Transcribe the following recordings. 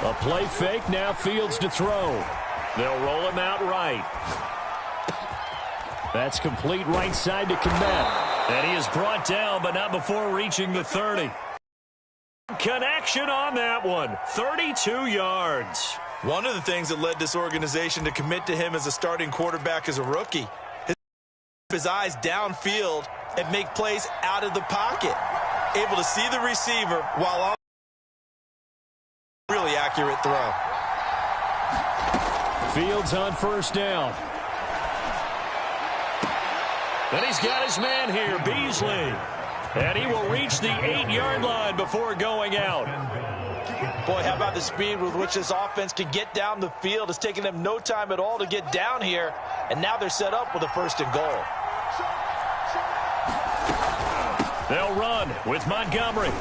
A play fake, now Fields to throw. They'll roll him out right. That's complete right side to Kmet. And he is brought down, but not before reaching the 30. Connection on that one. 32 yards. One of the things that led this organization to commit to him as a starting quarterback as a rookie. His eyes downfield and make plays out of the pocket. Able to see the receiver while on a really accurate throw. Fields on first down. And he's got his man here, Beasley. And he will reach the 8-yard line before going out. Boy, how about the speed with which this offense can get down the field? It's taken them no time at all to get down here. And now they're set up with a 1st and goal. They'll run with Montgomery.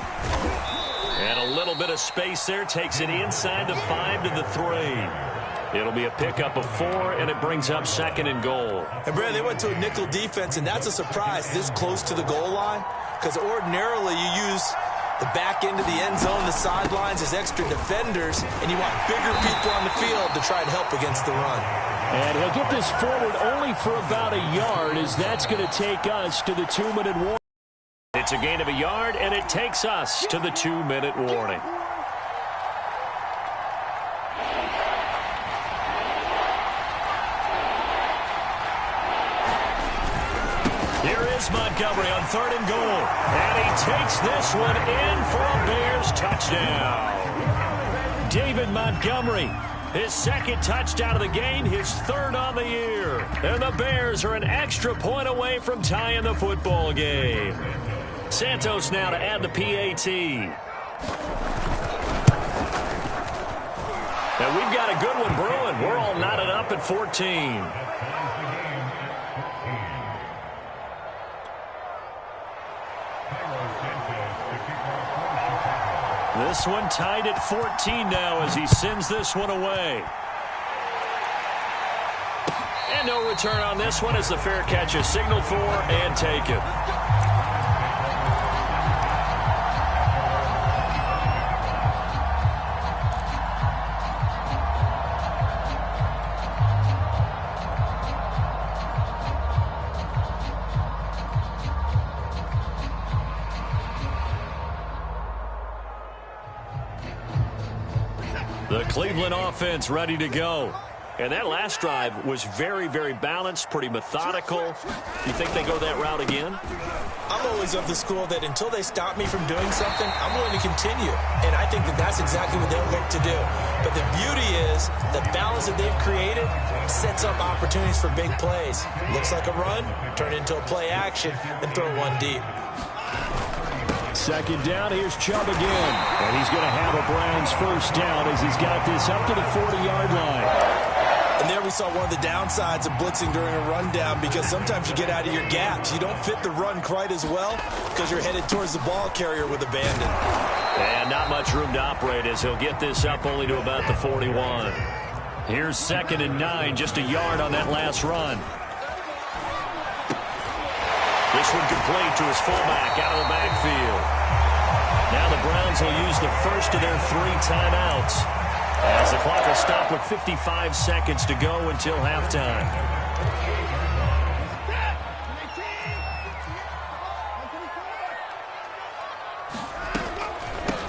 And a little bit of space there. Takes it inside the 5 to the 3. It'll be a pickup of 4, and it brings up 2nd and goal. And, Brad, they went to a nickel defense, and that's a surprise this close to the goal line. Because ordinarily you use the back end of the end zone, the sidelines as extra defenders, and you want bigger people on the field to try and help against the run. And he'll get this forward only for about a yard, as that's going to take us to the 2-minute warning. It's a gain of a yard, and it takes us to the 2-minute warning. Here is Montgomery on 3rd and goal. And he takes this one in for a Bears touchdown. David Montgomery, his 2nd touchdown of the game, his 3rd on the year. And the Bears are an extra point away from tying the football game. Santos now to add the PAT. And we've got a good one brewing. We're all knotted up at 14. This one tied at 14 now as he sends this one away. And no return on this one as the fair catch is signaled for and taken. The Cleveland offense ready to go. And that last drive was very, very balanced, pretty methodical. You think they go that route again? I'm always of the school that until they stop me from doing something, I'm willing to continue. And I think that that's exactly what they'll look to do. But the beauty is the balance that they've created sets up opportunities for big plays. Looks like a run, turn into a play action, and throw one deep. 2nd down, here's Chubb again. And he's going to have a Browns 1st down as he's got this up to the 40-yard line. And there we saw one of the downsides of blitzing during a rundown, because sometimes you get out of your gaps. You don't fit the run quite as well because you're headed towards the ball carrier with abandon. And not much room to operate as he'll get this up only to about the 41. Here's 2nd and 9, just a yard on that last run. This one complete to his fullback out of the backfield. Now the Browns will use the first of their 3 timeouts, as the clock will stop with 55 seconds to go until halftime.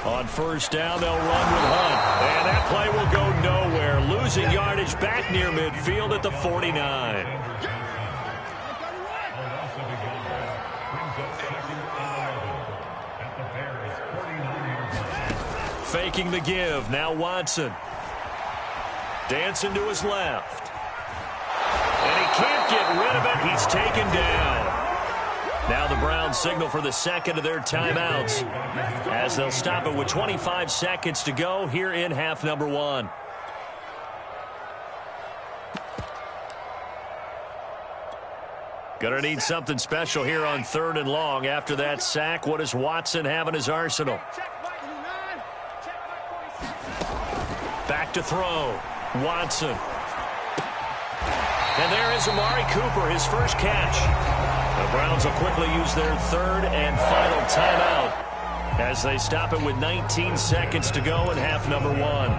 On 1st down, they'll run with Hunt. And that play will go nowhere. Losing yardage back near midfield at the 49. Faking the give. Now Watson. Dancing to his left. And he can't get rid of it. He's taken down. Now the Browns signal for the 2nd of their timeouts, as they'll stop it with 25 seconds to go here in half number 1. Gonna need something special here on 3rd and long. After that sack, what does Watson have in his arsenal? Back to throw. Watson. And there is Amari Cooper, his first catch. The Browns will quickly use their 3rd and final timeout. as they stop it with 19 seconds to go in half number one.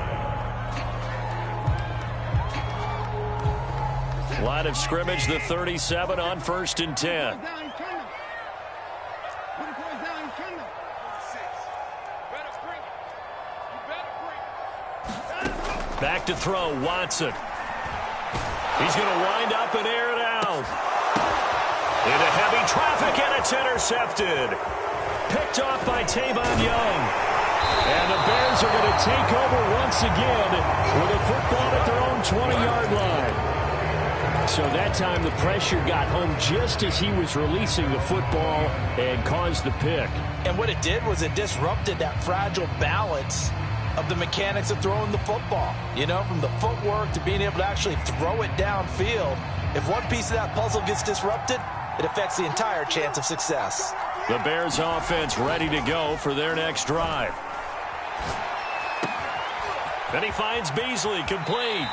Line of scrimmage, the 37 on 1st and 10. Back to throw, Watson. He's going to wind up and air it out. Into heavy traffic, and it's intercepted. Picked off by Tavon Young. And the Bears are going to take over once again with a football at their own 20-yard line. So that time the pressure got home just as he was releasing the football and caused the pick. And what it did was it disrupted that fragile balance of the mechanics of throwing the football. You know, from the footwork to being able to actually throw it downfield. If one piece of that puzzle gets disrupted, it affects the entire chance of success. The Bears offense ready to go for their next drive. Then he finds Beasley, complete.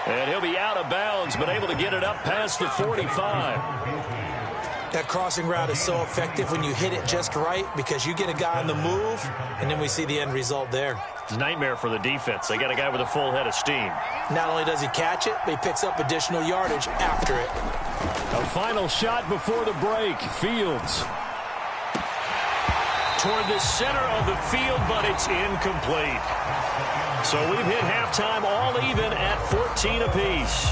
And he'll be out of bounds, but able to get it up past the 45. That crossing route is so effective when you hit it just right because you get a guy on the move, and then we see the end result there. It's a nightmare for the defense. They got a guy with a full head of steam. Not only does he catch it, but he picks up additional yardage after it. A final shot before the break. Fields toward the center of the field, but it's incomplete. So we've hit halftime all even at 14 apiece.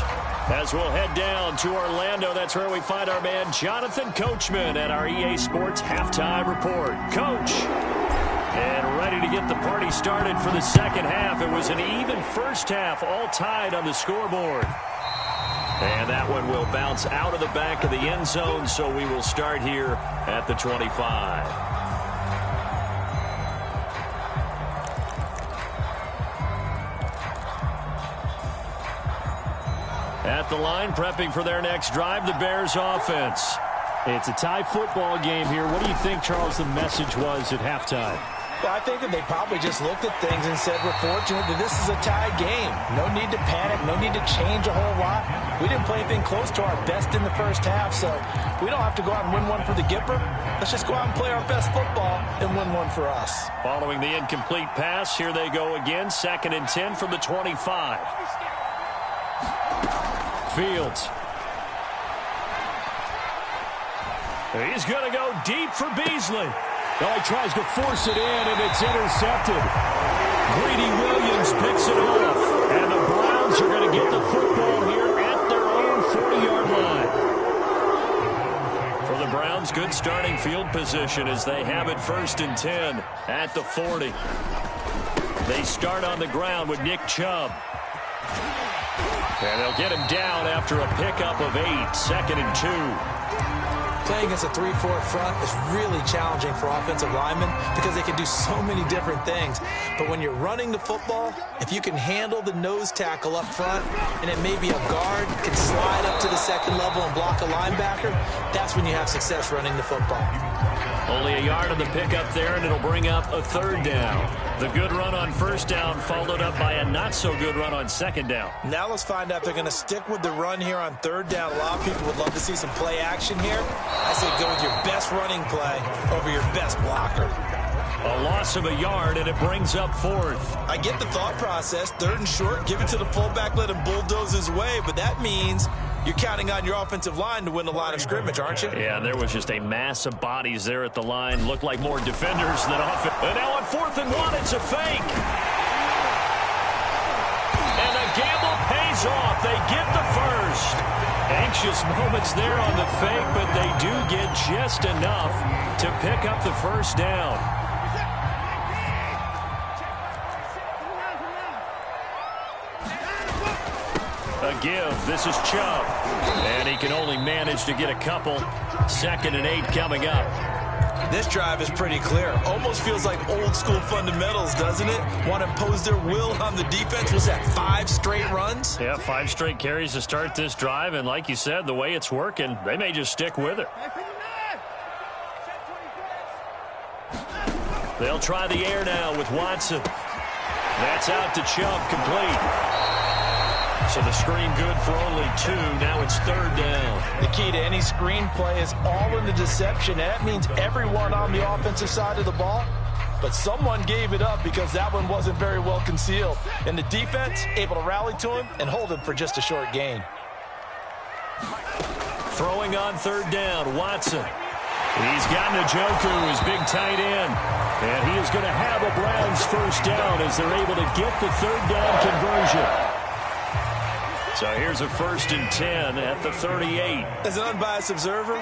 As we'll head down to Orlando, that's where we find our man Jonathan Coachman at our EA Sports Halftime Report. Coach, and ready to get the party started for the second half. It was an even first half, all tied on the scoreboard. And that one will bounce out of the back of the end zone, so we will start here at the 25. At the line, prepping for their next drive, the Bears offense. It's a tie football game here. What do you think, Charles, the message was at halftime? Well, I think that they probably just looked at things and said, we're fortunate that this is a tie game. No need to panic, no need to change a whole lot. We didn't play anything close to our best in the first half, so we don't have to go out and win one for the Gipper. Let's just go out and play our best football and win one for us. Following the incomplete pass, here they go again, 2nd and 10 from the 25. Fields. He's going to go deep for Beasley. Well, he tries to force it in, and it's intercepted. Greedy Williams picks it off. And the Browns are going to get the football here at their own 40-yard line. For the Browns, good starting field position as they have it 1st and 10 at the 40. They start on the ground with Nick Chubb. And they'll get him down after a pickup of 8, 2nd and 2. Playing against a 3-4 front is really challenging for offensive linemen because they can do so many different things. But when you're running the football, if you can handle the nose tackle up front and it may be a guard can slide up to the 2nd level and block a linebacker, that's when you have success running the football. Only a yard on the pickup there, and it'll bring up a 3rd down. The good run on 1st down followed up by a not-so-good run on 2nd down. Now let's find out if they're going to stick with the run here on 3rd down. A lot of people would love to see some play action here. I say go with your best running play over your best blocker. A loss of a yard, and it brings up 4th. I get the thought process. 3rd and short, give it to the fullback, let him bulldoze his way, but that means you're counting on your offensive line to win the line of scrimmage, aren't you? Yeah, there was just a mass of bodies there at the line. Looked like more defenders than offense. And now on 4th and 1, it's a fake. And the gamble pays off. They get the first. Anxious moments there on the fake, but they do get just enough to pick up the 1st down. A give. This is Chubb. And he can only manage to get a couple. 2nd and 8 coming up. This drive is pretty clear. Almost feels like old school fundamentals, doesn't it? Want to impose their will on the defense. Was that 5 straight runs? Yeah, 5 straight carries to start this drive. And like you said, the way it's working, they may just stick with it. They'll try the air now with Watson. That's out to Chubb, complete. So the screen good for only 2. Now it's 3rd down. The key to any screen play is all in the deception. That means everyone on the offensive side of the ball but someone gave it up because that one wasn't very well concealed. And the defense able to rally to him and hold him for just a short gain. Throwing on third down, Watson. He's got Njoku, his big tight end. And he is going to have a Browns first down as they're able to get the third down conversion. So here's a 1st and 10 at the 38. As an unbiased observer,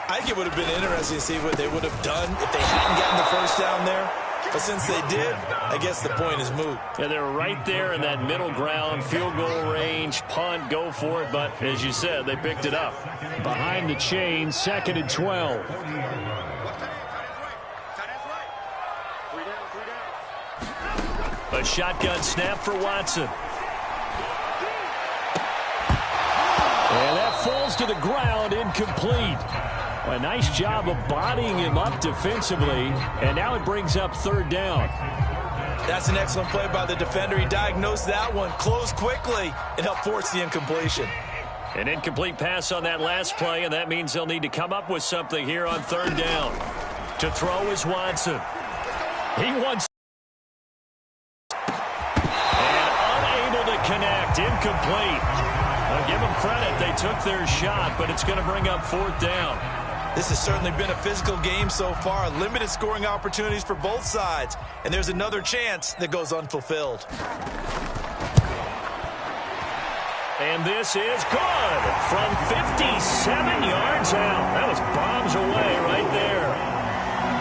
I think it would have been interesting to see what they would have done if they hadn't gotten the first down there. But since they did, I guess the point is moot. Yeah, they're right there in that middle ground, field goal range, punt, go for it. But as you said, they picked it up. Behind the chain, 2nd and 12. A shotgun snap for Watson. And that falls to the ground, incomplete. A nice job of bodying him up defensively, and now it brings up third down. That's an excellent play by the defender. He diagnosed that one, closed quickly, and helped force the incompletion. An incomplete pass on that last play, and that means they'll need to come up with something here on third down. To throw is Watson. He wants and unable to connect, incomplete. I'll give them credit. They took their shot, but it's going to bring up 4th down. This has certainly been a physical game so far. Limited scoring opportunities for both sides. And there's another chance that goes unfulfilled. And this is good from 57 yards out. That was bombs away right there.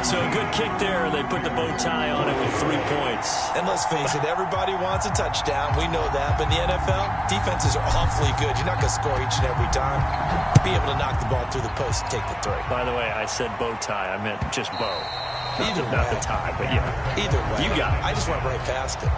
So a good kick there. They put the bow tie on it with 3 points. And let's face it, everybody wants a touchdown. We know that. But in the NFL, defenses are awfully good. You're not going to score each and every time. Be able to knock the ball through the post and take the 3. By the way, I said bow tie. I meant just bow. Either way. Not the tie, but yeah. Either way. You got it. I just went right past it.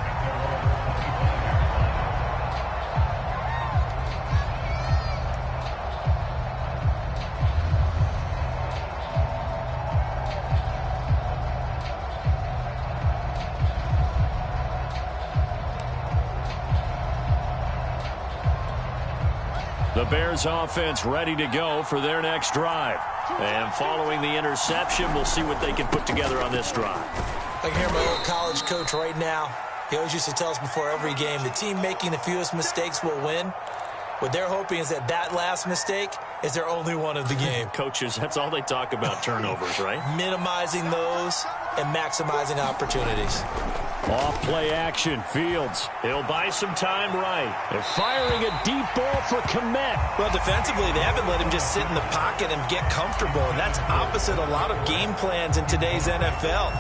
The Bears offense ready to go for their next drive. And following the interception, we'll see what they can put together on this drive. I can hear my old college coach right now. He always used to tell us before every game, the team making the fewest mistakes will win. What they're hoping is that that last mistake is their only one of the game. Coaches, that's all they talk about, turnovers, right? Minimizing those and maximizing opportunities. Off play action, Fields. He'll buy some time right. They're firing a deep ball for Kmet. Well, defensively, they haven't let him just sit in the pocket and get comfortable, and that's opposite a lot of game plans in today's NFL.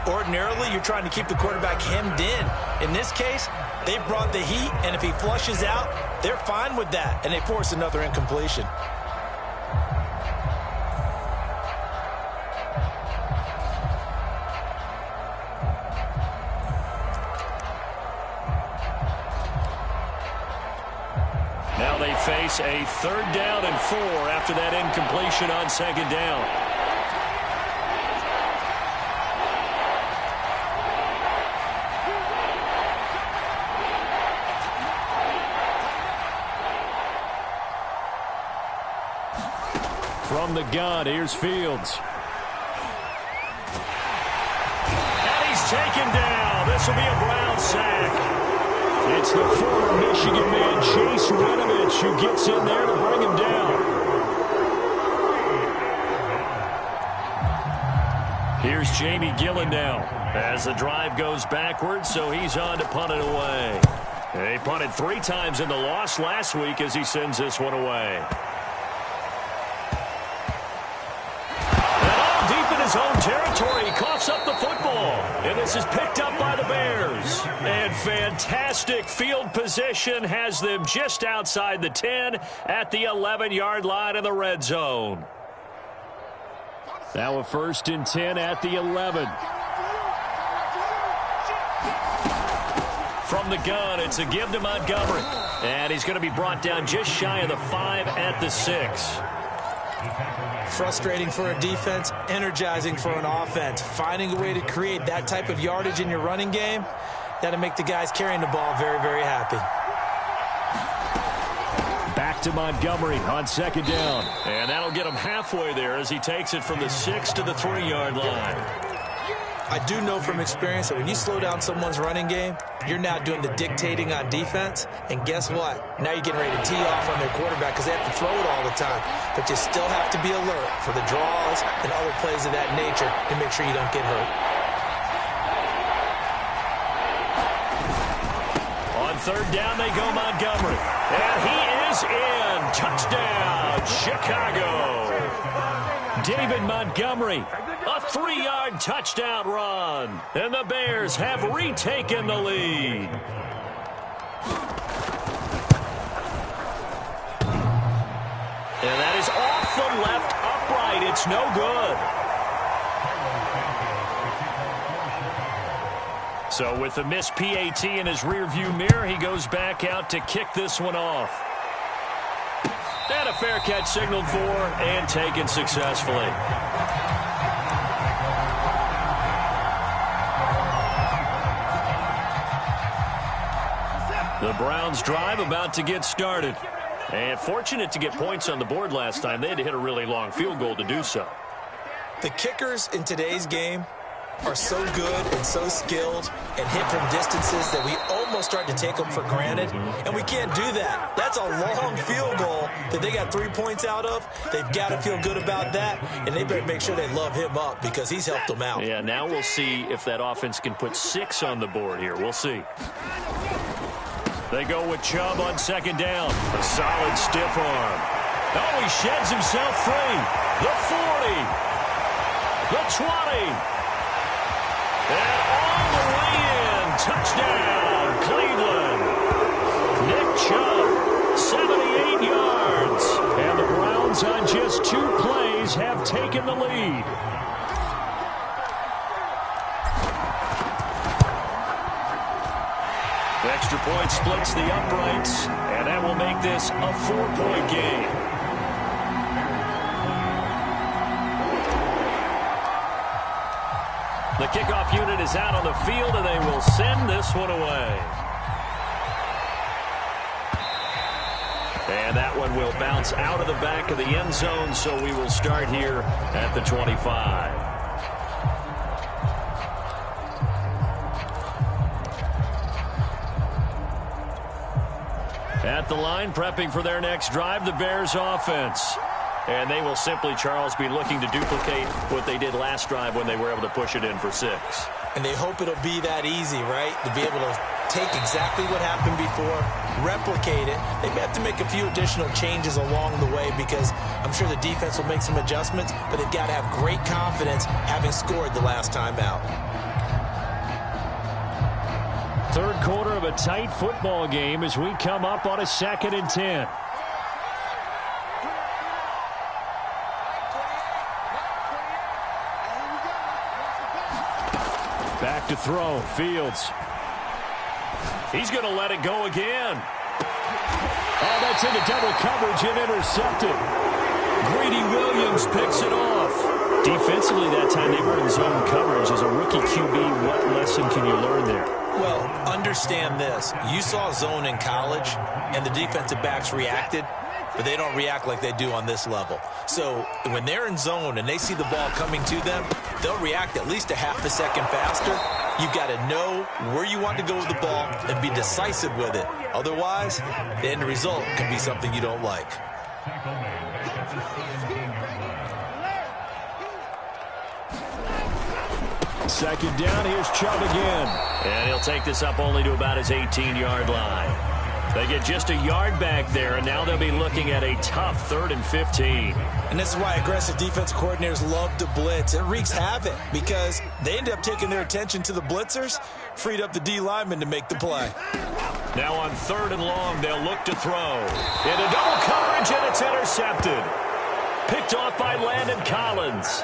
Ordinarily, you're trying to keep the quarterback hemmed in. In this case, they brought the heat, and if he flushes out, they're fine with that, and they force another incompletion. Now they face a 3rd down and 4 after that incompletion on 2nd down. From the gun, here's Fields. And he's taken down. This will be a Brown sack. It's the former Michigan man, Chase Winovich, who gets in there to bring him down. Here's Jamie Gillen now as the drive goes backwards, so he's on to punt it away. He punted 3 times in the loss last week as he sends this one away. His own territory, he coughs up the football, and this is picked up by the Bears. And fantastic field position has them just outside the 10 at the 11-yard line in the red zone. Now a 1st and 10 at the 11. From the gun, it's a give to Montgomery, and he's going to be brought down just shy of the 5 at the 6. Frustrating for a defense, energizing for an offense. Finding a way to create that type of yardage in your running game, that'll make the guys carrying the ball very, very happy. Back to Montgomery on 2nd down. And that'll get him halfway there as he takes it from the 6 to the 3-yard line. I do know from experience that when you slow down someone's running game, you're now doing the dictating on defense. And guess what? Now you're getting ready to tee off on their quarterback because they have to throw it all the time. But you still have to be alert for the draws and other plays of that nature to make sure you don't get hurt. On third down, they go Montgomery. And he is in. Touchdown, Chicago. David Montgomery, a 3-yard touchdown run. And the Bears have retaken the lead. And that is off the left upright. It's no good. So with the missed PAT in his rearview mirror, he goes back out to kick this one off. And a fair catch signaled for and taken successfully. The Browns' drive about to get started. And fortunate to get points on the board last time. They had to hit a really long field goal to do so. The kickers in today's game are so good and so skilled and hit from distances that we almost start to take them for granted. And we can't do that. That's a long field goal that they got 3 points out of. They've got to feel good about that, and they better make sure they love him up because he's helped them out. Yeah, now we'll see if that offense can put 6 on the board here. We'll see. They go with Chubb on second down. A solid stiff arm. Oh, he sheds himself free. The 40. The 20. And all the way in. Touchdown, Cleveland. Nick Chubb, 78 yards. And the Browns on just 2 plays have taken the lead. The extra point splits the uprights, and that will make this a 4-point game. The kickoff unit is out on the field, and they will send this one away. And that one will bounce out of the back of the end zone, so we will start here at the 25. At the line, prepping for their next drive, the Bears offense. And they will simply, Charles, be looking to duplicate what they did last drive when they were able to push it in for 6. And they hope it'll be that easy, right? To be able to take exactly what happened before, replicate it. They may have to make a few additional changes along the way because I'm sure the defense will make some adjustments, but they've got to have great confidence having scored the last time out. Third quarter of a tight football game as we come up on a 2nd and 10. Back to throw. Fields. He's going to let it go again. Oh, that's into double coverage and intercepted. Greedy Williams picks it off. Defensively that time they were in zone coverage. As a rookie QB, what lesson can you learn there? Well, understand this. You saw zone in college, and the defensive backs reacted, but they don't react like they do on this level. So when they're in zone and they see the ball coming to them, they'll react at least a half a second faster. You've got to know where you want to go with the ball and be decisive with it. Otherwise, the end result can be something you don't like. Second down, here's Chubb again. And he'll take this up only to about his 18-yard line. They get just a yard back there, and now they'll be looking at a tough 3rd and 15. And this is why aggressive defense coordinators love to blitz. It wreaks havoc because they end up taking their attention to the blitzers, freed up the D lineman to make the play. Now on 3rd and long, they'll look to throw. Into double coverage, and it's intercepted. Picked off by Landon Collins.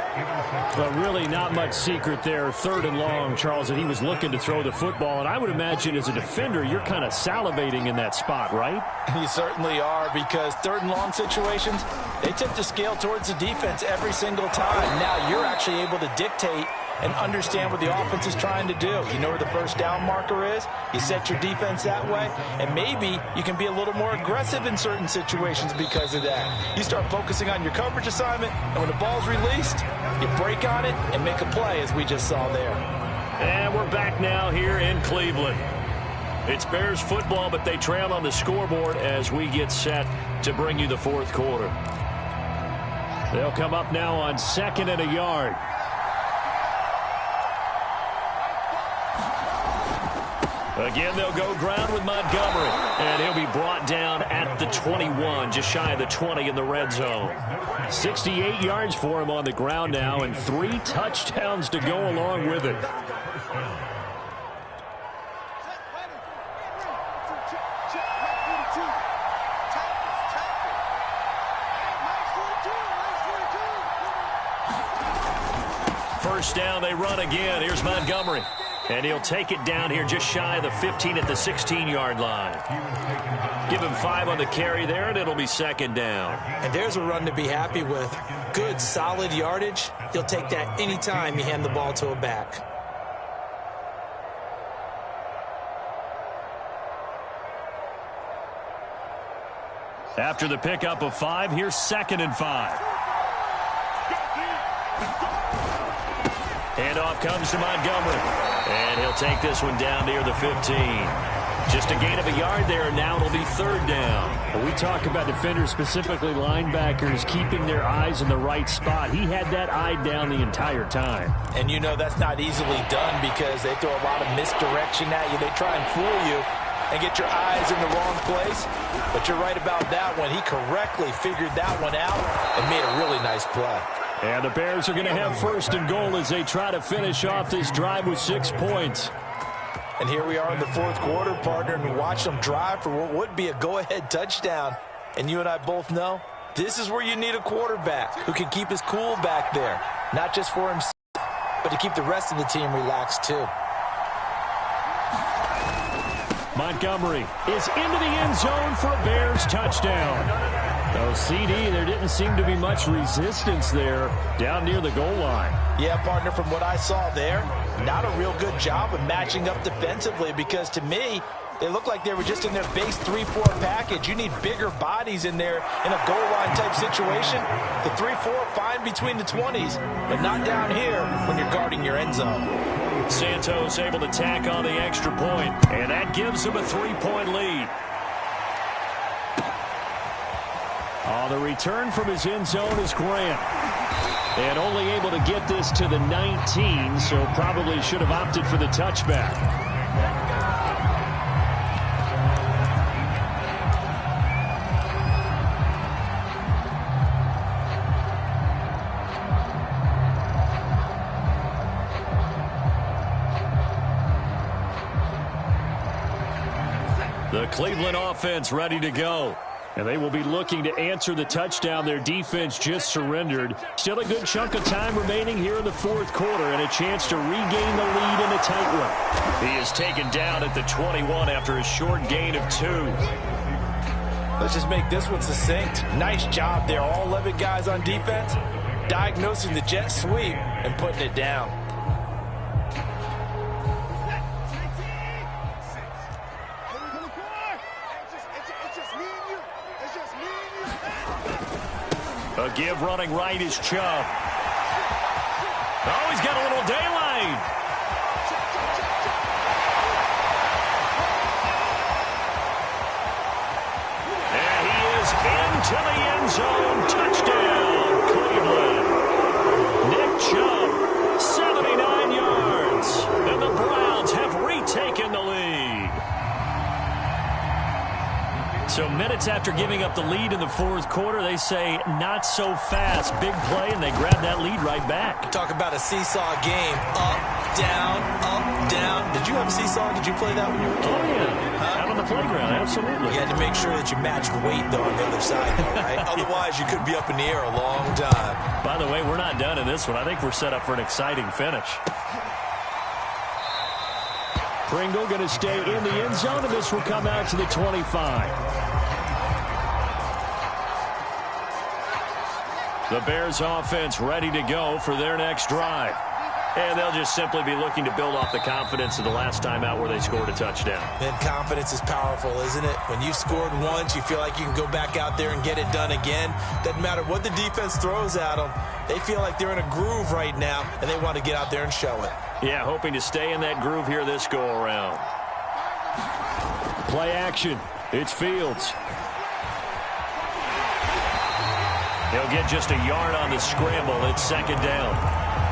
But really not much secret there. 3rd and long, Charles, that he was looking to throw the football. And I would imagine as a defender, you're kind of salivating in that spot, right? You certainly are, because 3rd and long situations, they tip the scale towards the defense every single time. Now you're actually able to dictate and understand what the offense is trying to do. You know where the first down marker is. You set your defense that way, and maybe you can be a little more aggressive in certain situations because of that. You start focusing on your coverage assignment, and when the ball's released, you break on it and make a play, as we just saw there. And we're back now here in Cleveland. It's Bears football, but they trail on the scoreboard as we get set to bring you the fourth quarter. They'll come up now on 2nd and a yard. Again, they'll go ground with Montgomery, and he'll be brought down at the 21, just shy of the 20 in the red zone. 68 yards for him on the ground now, and 3 touchdowns to go along with it. First down, they run again. Here's Montgomery. And he'll take it down here just shy of the 15 at the 16-yard line. Give him 5 on the carry there, and it'll be 2nd down. And there's a run to be happy with. Good, solid yardage. He'll take that anytime you hand the ball to a back. After the pickup of 5, here's 2nd and 5. Handoff comes to Montgomery. And he'll take this one down near the 15. Just a gain of a yard there, and now it'll be 3rd down. When we talk about defenders, specifically linebackers, keeping their eyes in the right spot. He had that eye down the entire time. And you know that's not easily done because they throw a lot of misdirection at you. They try and fool you and get your eyes in the wrong place. But you're right about that one. He correctly figured that one out and made a really nice play. And the Bears are going to have 1st and goal as they try to finish off this drive with 6 points. And here we are in the 4th quarter, partner, and watch them drive for what would be a go-ahead touchdown. And you and I both know this is where you need a quarterback who can keep his cool back there, not just for himself, but to keep the rest of the team relaxed too. Montgomery is into the end zone for a Bears touchdown. Oh, CD, there didn't seem to be much resistance there down near the goal line. Yeah, partner, from what I saw there, not a real good job of matching up defensively because to me, they look like they were just in their base 3-4 package. You need bigger bodies in there in a goal line type situation. The 3-4, fine between the 20s, but not down here when you're guarding your end zone. Santos able to tack on the extra point, and that gives him a 3-point lead. The return from his end zone is Grant. And only able to get this to the 19, so probably should have opted for the touchback. The Cleveland offense ready to go. And they will be looking to answer the touchdown their defense just surrendered. Still a good chunk of time remaining here in the 4th quarter and a chance to regain the lead in a tight one. He is taken down at the 21 after a short gain of 2. Let's just make this one succinct. Nice job there. All 11 guys on defense diagnosing the jet sweep and putting it down. A give running right is Chubb. Oh, he's got a little daylight. And he is into the end zone. Touchdown, Cleveland. Nick Chubb, 79 yards. And the Browns have retaken the lead. So minutes after giving up the lead in the 4th quarter, they say not so fast. Big play, and they grab that lead right back. Talk about a seesaw game. Up, down, up, down. Did you have a seesaw? Did you play that when you were a kid? Oh, yeah. Out on the playground, absolutely. You had to make sure that you matched weight, though, on the other side, though, right? Otherwise, you could be up in the air a long time. By the way, we're not done in this one. I think we're set up for an exciting finish. Pringle going to stay in the end zone, and this will come out to the 25. The Bears offense ready to go for their next drive. And they'll just simply be looking to build off the confidence of the last time out where they scored a touchdown. And confidence is powerful, isn't it? When you've scored once, you feel like you can go back out there and get it done again. Doesn't matter what the defense throws at them. They feel like they're in a groove right now, and they want to get out there and show it. Yeah, hoping to stay in that groove here this go-around. Play action. It's Fields. He'll get just a yard on the scramble. It's second down.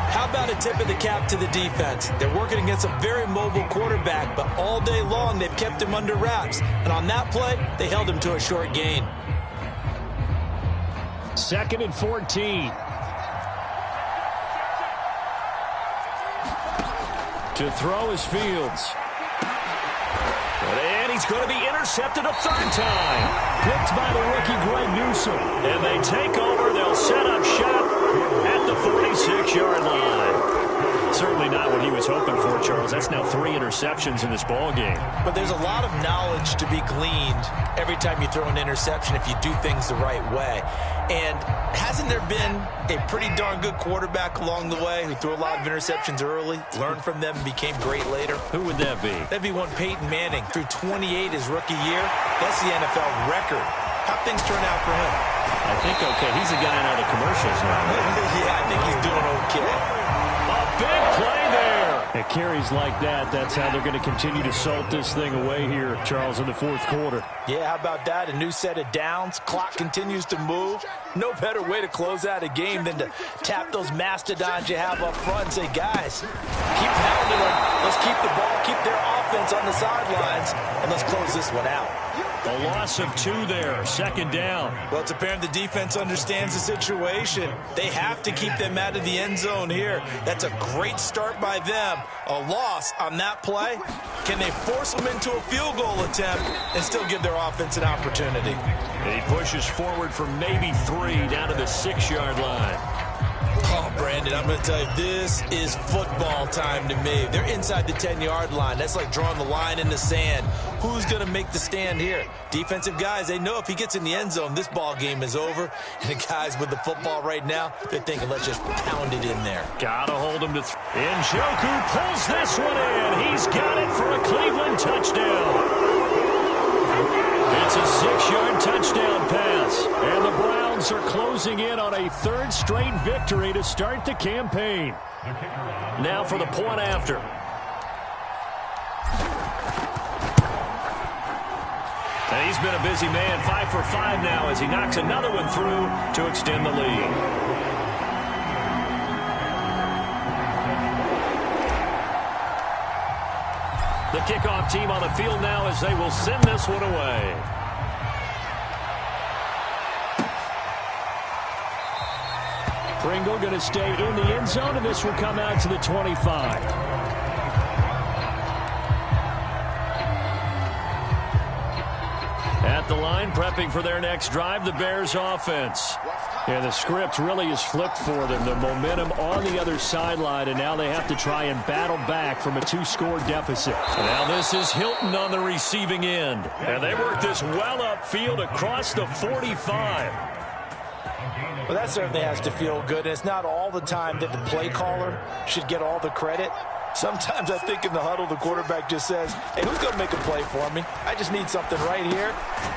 How about a tip of the cap to the defense? They're working against a very mobile quarterback, but all day long they've kept him under wraps. And on that play, they held him to a short gain. 2nd and 14. To throw is Fields. And he's going to be intercepted a third time. Picked by the rookie Greg Newsome. And they take over. They'll set up shop at the 46-yard line. Certainly not what he was hoping for, Charles. That's now 3 interceptions in this ball game. But there's a lot of knowledge to be gleaned every time you throw an interception if you do things the right way. And hasn't there been a pretty darn good quarterback along the way who threw a lot of interceptions early, learned from them, and became great later? Who would that be? That'd be one Peyton Manning. Threw 28 his rookie year. That's the NFL record. How'd things turn out for him? I think okay. He's a guy in all the commercials now. Yeah, I think he's doing okay. A big play there. At carries like that, that's how they're going to continue to salt this thing away here, Charles, in the fourth quarter. Yeah, how about that? A new set of downs. Clock continues to move. No better way to close out a game than to tap those mastodons you have up front and say, guys, keep pounding them. Let's keep the ball, keep their offense on the sidelines, and let's close this one out. A loss of 2 there, second down. Well, it's apparent the defense understands the situation. They have to keep them out of the end zone here. That's a great start by them. A loss on that play. Can they force them into a field goal attempt and still give their offense an opportunity? And he pushes forward for maybe 3 down to the 6-yard line. Oh, Brandon, I'm going to tell you, this is football time to me. They're inside the 10-yard line. That's like drawing the line in the sand. Who's going to make the stand here? Defensive guys, they know if he gets in the end zone, this ball game is over. And the guys with the football right now, they're thinking, let's just pound it in there. Got to hold him to Njoku pulls this one in. He's got it for a Cleveland touchdown. It's a 6-yard touchdown pass. And the Browns are closing in on a 3rd straight victory to start the campaign. Now for the point after. And he's been a busy man, 5 for 5 now as he knocks another one through to extend the lead. The kickoff team on the field now as they will send this one away. Pringle going to stay in the end zone, and this will come out to the 25. At the line, prepping for their next drive, the Bears offense. Yeah, the script really is flipped for them. The momentum on the other sideline, and now they have to try and battle back from a 2-score deficit. Now this is Hilton on the receiving end. And they work this well upfield across the 45. Well, that certainly has to feel good. And it's not all the time that the play caller should get all the credit. Sometimes I think in the huddle, the quarterback just says, hey, who's going to make a play for me? I just need something right here.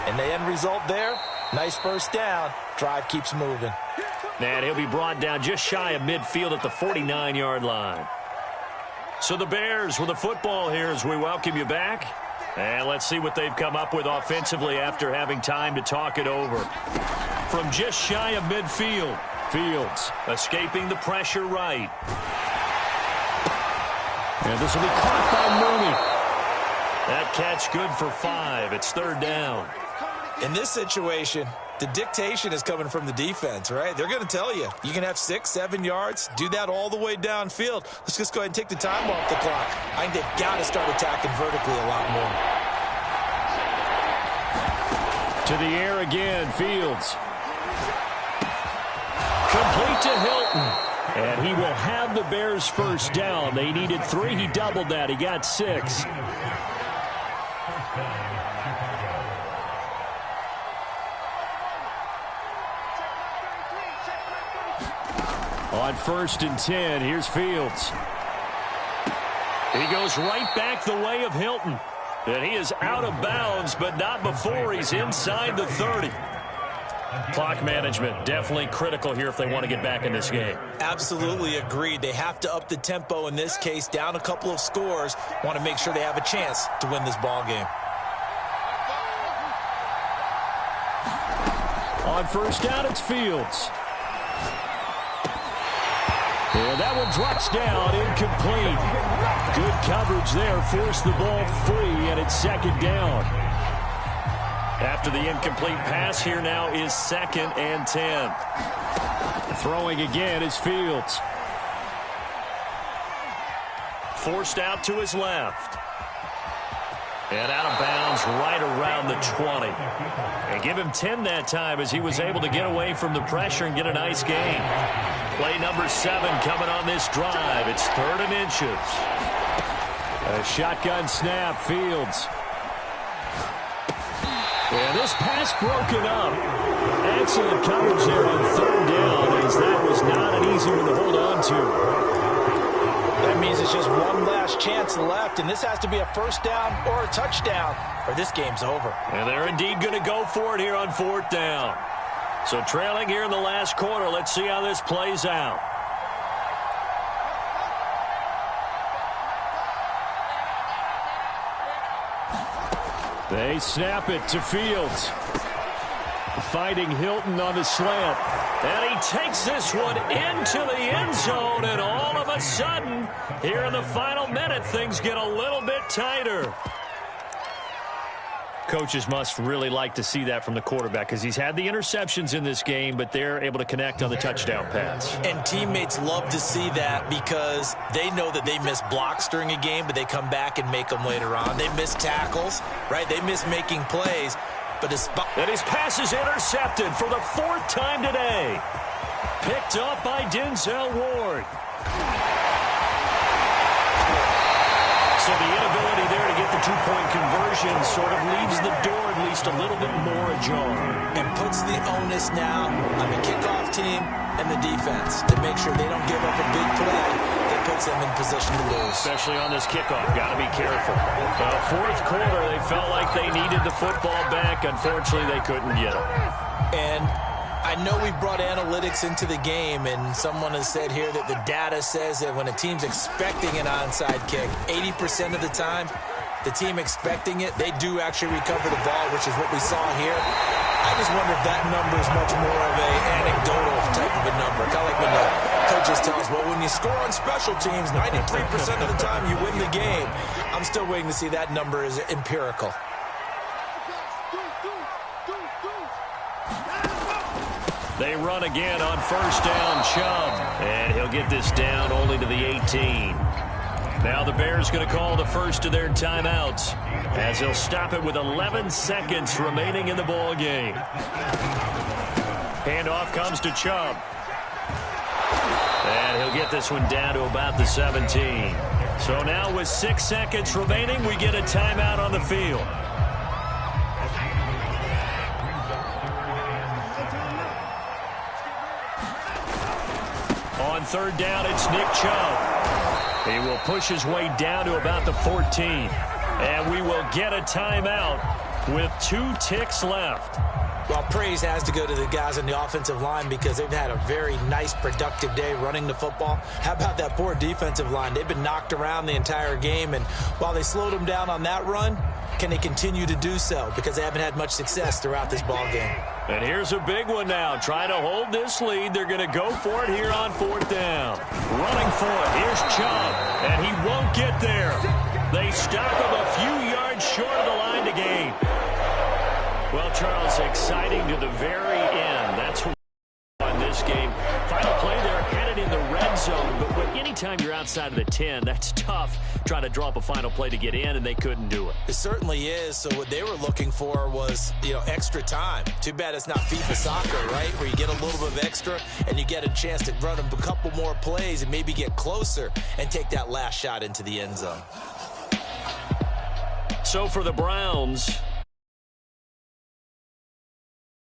And the end result there, nice first down. Drive keeps moving. And he'll be brought down just shy of midfield at the 49-yard line. So the Bears with the football here as we welcome you back. And let's see what they've come up with offensively after having time to talk it over. From just shy of midfield, Fields escaping the pressure right. And this will be caught by Mooney. That catch good for 5. It's 3rd down. In this situation, the dictation is coming from the defense, right? They're going to tell you, you can have 6, 7 yards, do that all the way downfield. Let's just go ahead and take the time off the clock. I think they've got to start attacking vertically a lot more. To the air again, Fields. Complete to Hilton. And he will have the Bears first down. They needed 3. He doubled that. He got 6. On 1st and 10, here's Fields. He goes right back the way of Hilton. And he is out of bounds, but not before he's inside the 30. Clock management, definitely critical here if they want to get back in this game. Absolutely agreed. They have to up the tempo in this case, down a couple of scores. Want to make sure they have a chance to win this ball game. On 1st down, it's Fields. And that one drops down, incomplete. Good coverage there, forced the ball free, and it's 2nd down. After the incomplete pass, here now is 2nd and 10. Throwing again is Fields. Forced out to his left. And out of bounds right around the 20. And give him 10 that time as he was able to get away from the pressure and get a nice gain. Play number 7 coming on this drive. It's 3rd and inches. A shotgun snap, Fields. And this pass broken up. Excellent coverage there on 3rd down, as that was not an easy one to hold on to. That means it's just one last chance left, and this has to be a 1st down or a touchdown, or this game's over. And they're indeed going to go for it here on 4th down. So trailing here in the last quarter, let's see how this plays out. They snap it to Fields. Fighting Hilton on the slant. And he takes this one into the end zone, and all of a sudden, here in the final minute, things get a little bit tighter. Coaches must really like to see that from the quarterback because he's had the interceptions in this game, but they're able to connect on the touchdown pass. And teammates love to see that because they know that they miss blocks during a game, but they come back and make them later on. They miss tackles, right? They miss making plays. And his pass is intercepted for the 4th time today. Picked up by Denzel Ward. So the inability there to get the 2-point conversion sort of leaves the door at least a little bit more ajar. And puts the onus now on the kickoff team and the defense to make sure they don't give up a big play that puts them in position to lose. Especially on this kickoff. Got to be careful. 4th quarter, they felt like they needed the football back. Unfortunately, they couldn't get it. And I know we brought analytics into the game, and someone has said here that the data says that when a team's expecting an onside kick, 80% of the time, the team expecting it, they do actually recover the ball, which is what we saw here. I just wonder if that number is much more of an anecdotal type of a number. Kind of like when the coaches tell us, well, when you score on special teams, 93% of the time you win the game. I'm still waiting to see that number is empirical. They run again on 1st down, Chubb. And he'll get this down only to the 18. Now the Bears going to call the first of their timeouts as he'll stop it with 11 seconds remaining in the ball game. Handoff comes to Chubb. And he'll get this one down to about the 17. So now with 6 seconds remaining, we get a timeout on the field. On 3rd down, it's Nick Chubb. He will push his way down to about the 14. And we will get a timeout with 2 ticks left. Well, praise has to go to the guys on the offensive line because they've had a very nice, productive day running the football. How about that poor defensive line? They've been knocked around the entire game, and while they slowed them down on that run, can they continue to do so? Because they haven't had much success throughout this ball game. And here's a big one now. Trying to hold this lead. They're going to go for it here on 4th down. Running for it. Here's Chubb. And he won't get there. They stop him a few yards short of the line to gain. Well, Charles, exciting to the very end. That's what on this game. Final play there, headed in the red zone. But anytime you're outside of the 10, that's tough. Trying to draw up a final play to get in, and they couldn't do it. It certainly is. So what they were looking for was, extra time. Too bad it's not FIFA soccer, right? Where you get a little bit of extra, and you get a chance to run a couple more plays and maybe get closer and take that last shot into the end zone. So for the Browns,